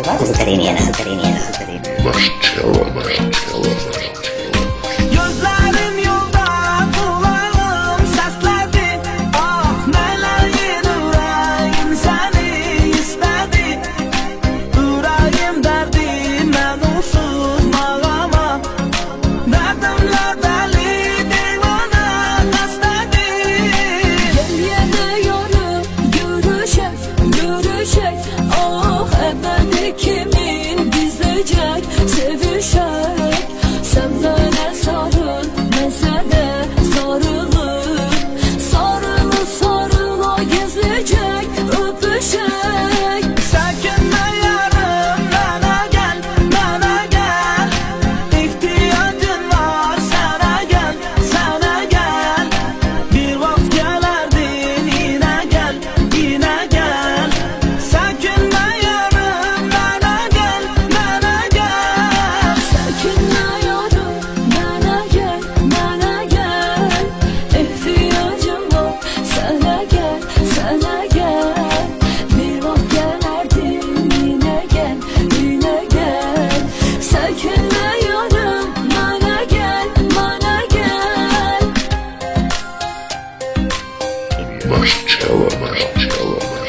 Vamos Utareni yana. Gözlerim yolda, kulağım sesledi. Ah neler yedi yüreğim seni istedi. Yüreğim derdim ben unsuz mağama. Derdimle deli divana kastedi. Gel yanıyorum, görüşek. Ah ebedi kimin gizleyecek, sevişek. Sen bana sarıl, ben sana sarılır. Sarıla gizleyecek, öpüşek. Sakinle yarım bana gel. İhtiyacın var sana gel. Bir vakit gelerdin yine gel. Sakinle yarım bana gel. Sakinle yarım, bana gel. İhtiyacım var, sana gel. Bir vakit gelerdin yine gel. Sakinle yarım, bana gel. Marcello.